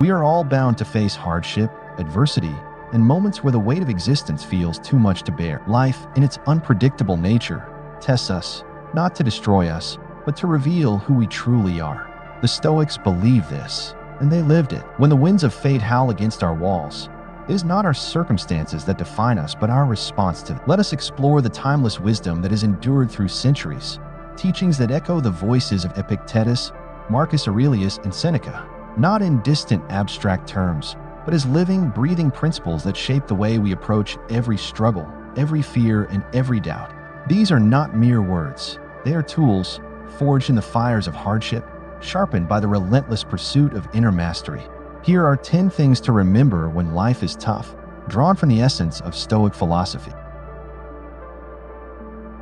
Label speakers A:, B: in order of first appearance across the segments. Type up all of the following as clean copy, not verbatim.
A: We are all bound to face hardship, adversity, and moments where the weight of existence feels too much to bear. Life, in its unpredictable nature, tests us, not to destroy us, but to reveal who we truly are. The Stoics believed this, and they lived it. When the winds of fate howl against our walls, it is not our circumstances that define us, but our response to them. Let us explore the timeless wisdom that has endured through centuries, teachings that echo the voices of Epictetus, Marcus Aurelius, and Seneca, not in distant abstract terms, but as living, breathing principles that shape the way we approach every struggle, every fear, and every doubt. These are not mere words. They are tools, forged in the fires of hardship, sharpened by the relentless pursuit of inner mastery. Here are 10 things to remember when life is tough, drawn from the essence of Stoic philosophy.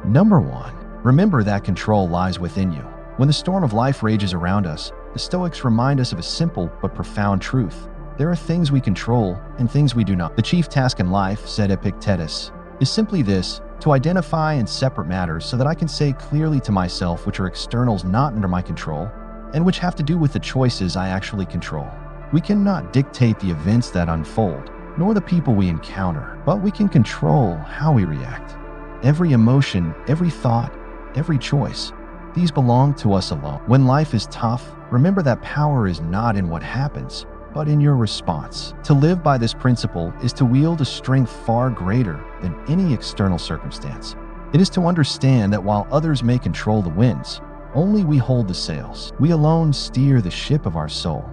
A: Number 1. Remember that control lies within you. When the storm of life rages around us, the Stoics remind us of a simple but profound truth. There are things we control and things we do not. The chief task in life, said Epictetus, is simply this: to identify and separate matters so that I can say clearly to myself which are externals not under my control and which have to do with the choices I actually control. We cannot dictate the events that unfold, nor the people we encounter, but we can control how we react. Every emotion, every thought, every choice, these belong to us alone. When life is tough, remember that power is not in what happens, but in your response. To live by this principle is to wield a strength far greater than any external circumstance. It is to understand that while others may control the winds, only we hold the sails. We alone steer the ship of our soul.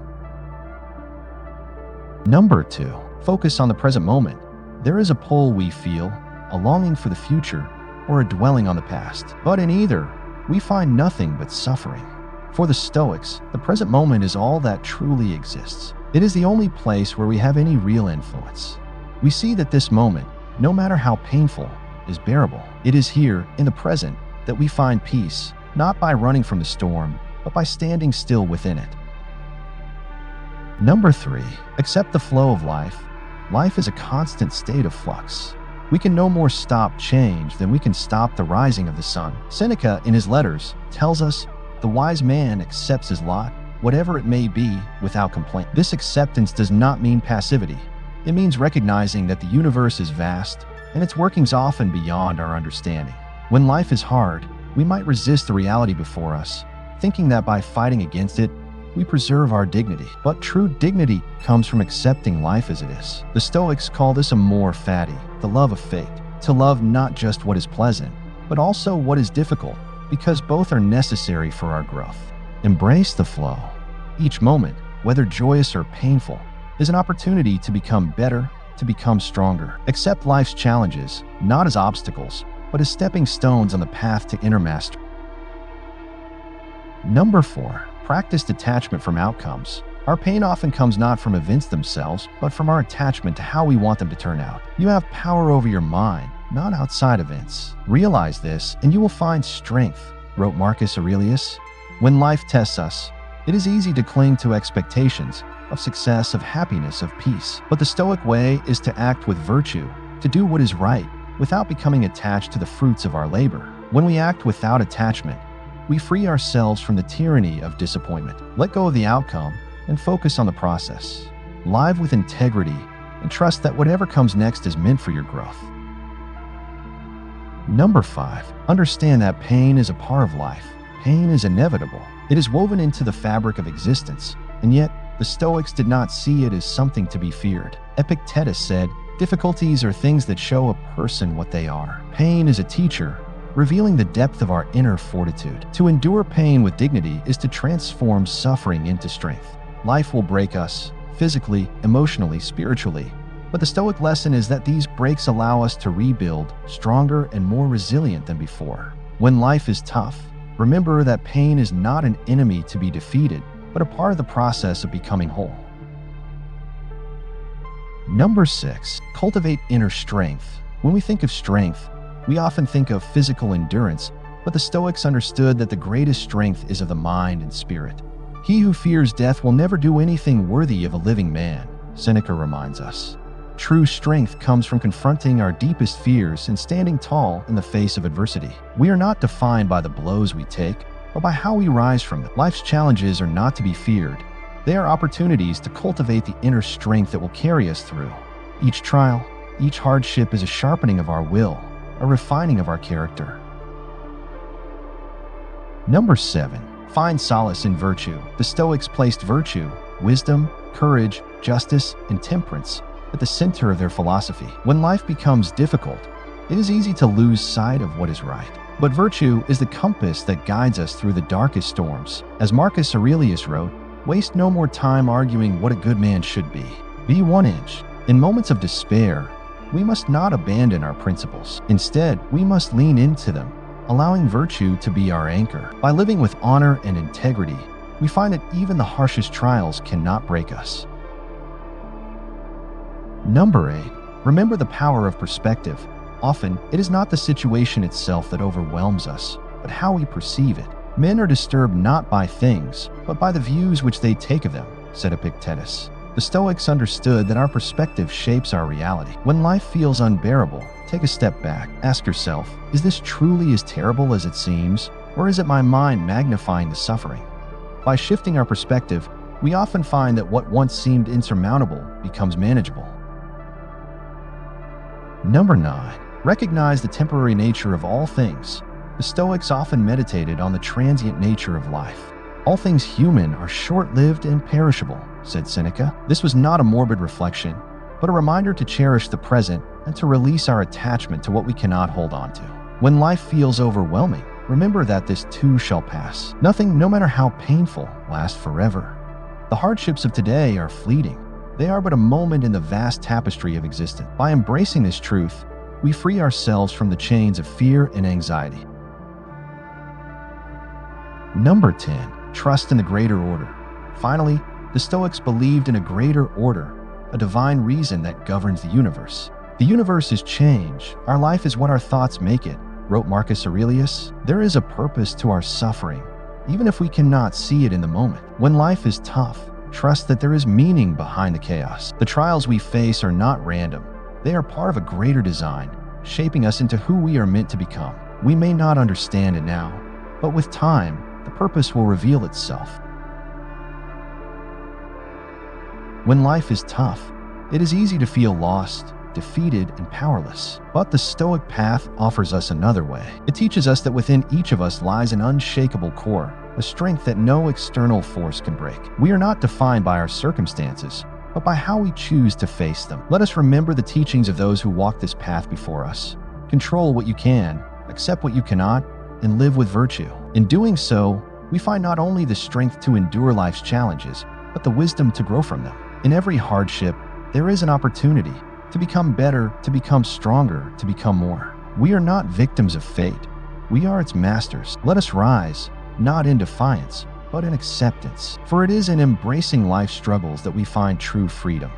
A: Number 2. Focus on the present moment. There is a pull we feel, a longing for the future, or a dwelling on the past. But in either, we find nothing but suffering. For the Stoics, the present moment is all that truly exists. It is the only place where we have any real influence. We see that this moment, no matter how painful, is bearable. It is here, in the present, that we find peace, not by running from the storm, but by standing still within it. Number 3. Accept the flow of life. Life is a constant state of flux. We can no more stop change than we can stop the rising of the sun. Seneca, in his letters, tells us, "The wise man accepts his lot, whatever it may be, without complaint." This acceptance does not mean passivity. It means recognizing that the universe is vast, and its workings often beyond our understanding. When life is hard, we might resist the reality before us, thinking that by fighting against it, we preserve our dignity. But true dignity comes from accepting life as it is. The Stoics call this amor fati, the love of fate, to love not just what is pleasant, but also what is difficult, because both are necessary for our growth. Embrace the flow. Each moment, whether joyous or painful, is an opportunity to become better, to become stronger. Accept life's challenges, not as obstacles, but as stepping stones on the path to inner mastery. Number 4. Practice detachment from outcomes. Our pain often comes not from events themselves, but from our attachment to how we want them to turn out. You have power over your mind, not outside events. Realize this, and you will find strength, wrote Marcus Aurelius. When life tests us, it is easy to cling to expectations of success, of happiness, of peace. But the Stoic way is to act with virtue, to do what is right, without becoming attached to the fruits of our labor. When we act without attachment, we free ourselves from the tyranny of disappointment. Let go of the outcome and focus on the process. Live with integrity and trust that whatever comes next is meant for your growth. Number 5. Understand that pain is a part of life. Pain is inevitable. It is woven into the fabric of existence, and yet the Stoics did not see it as something to be feared. Epictetus said, "Difficulties are things that show a person what they are. Pain is a teacher, revealing the depth of our inner fortitude." To endure pain with dignity is to transform suffering into strength. Life will break us, physically, emotionally, spiritually. But the Stoic lesson is that these breaks allow us to rebuild, stronger and more resilient than before. When life is tough, remember that pain is not an enemy to be defeated, but a part of the process of becoming whole. Number 6. Cultivate inner strength. When we think of strength, we often think of physical endurance, but the Stoics understood that the greatest strength is of the mind and spirit. He who fears death will never do anything worthy of a living man, Seneca reminds us. True strength comes from confronting our deepest fears and standing tall in the face of adversity. We are not defined by the blows we take, but by how we rise from them. Life's challenges are not to be feared. They are opportunities to cultivate the inner strength that will carry us through. Each trial, each hardship is a sharpening of our will, a refining of our character. Number 7. Find solace in virtue. The Stoics placed virtue, wisdom, courage, justice, and temperance at the center of their philosophy. When life becomes difficult, it is easy to lose sight of what is right. But virtue is the compass that guides us through the darkest storms. As Marcus Aurelius wrote, "Waste no more time arguing what a good man should be. Be 1 inch." In moments of despair, we must not abandon our principles. Instead, we must lean into them, allowing virtue to be our anchor. By living with honor and integrity, we find that even the harshest trials cannot break us. Number 8. Remember the power of perspective. Often, it is not the situation itself that overwhelms us, but how we perceive it. Men are disturbed not by things, but by the views which they take of them, said Epictetus. The Stoics understood that our perspective shapes our reality. When life feels unbearable, take a step back. Ask yourself, is this truly as terrible as it seems, or is it my mind magnifying the suffering? By shifting our perspective, we often find that what once seemed insurmountable becomes manageable. Number 9. Recognize the temporary nature of all things. The Stoics often meditated on the transient nature of life. All things human are short-lived and perishable, said Seneca. This was not a morbid reflection, but a reminder to cherish the present and to release our attachment to what we cannot hold on to. When life feels overwhelming, remember that this too shall pass. Nothing, no matter how painful, lasts forever. The hardships of today are fleeting. They are but a moment in the vast tapestry of existence. By embracing this truth, we free ourselves from the chains of fear and anxiety. Number 10. Trust in the greater order. Finally, the Stoics believed in a greater order, a divine reason that governs the universe. The universe is change. Our life is what our thoughts make it, wrote Marcus Aurelius. There is a purpose to our suffering, even if we cannot see it in the moment. When life is tough, trust that there is meaning behind the chaos. The trials we face are not random. They are part of a greater design, shaping us into who we are meant to become. We may not understand it now, but with time, the purpose will reveal itself. When life is tough, it is easy to feel lost, defeated, and powerless. But the Stoic path offers us another way. It teaches us that within each of us lies an unshakable core, a strength that no external force can break. We are not defined by our circumstances, but by how we choose to face them. Let us remember the teachings of those who walked this path before us. Control what you can, accept what you cannot, and live with virtue. In doing so, we find not only the strength to endure life's challenges, but the wisdom to grow from them. In every hardship, there is an opportunity to become better, to become stronger, to become more. We are not victims of fate. We are its masters. Let us rise, not in defiance, but in acceptance. For it is in embracing life's struggles that we find true freedom.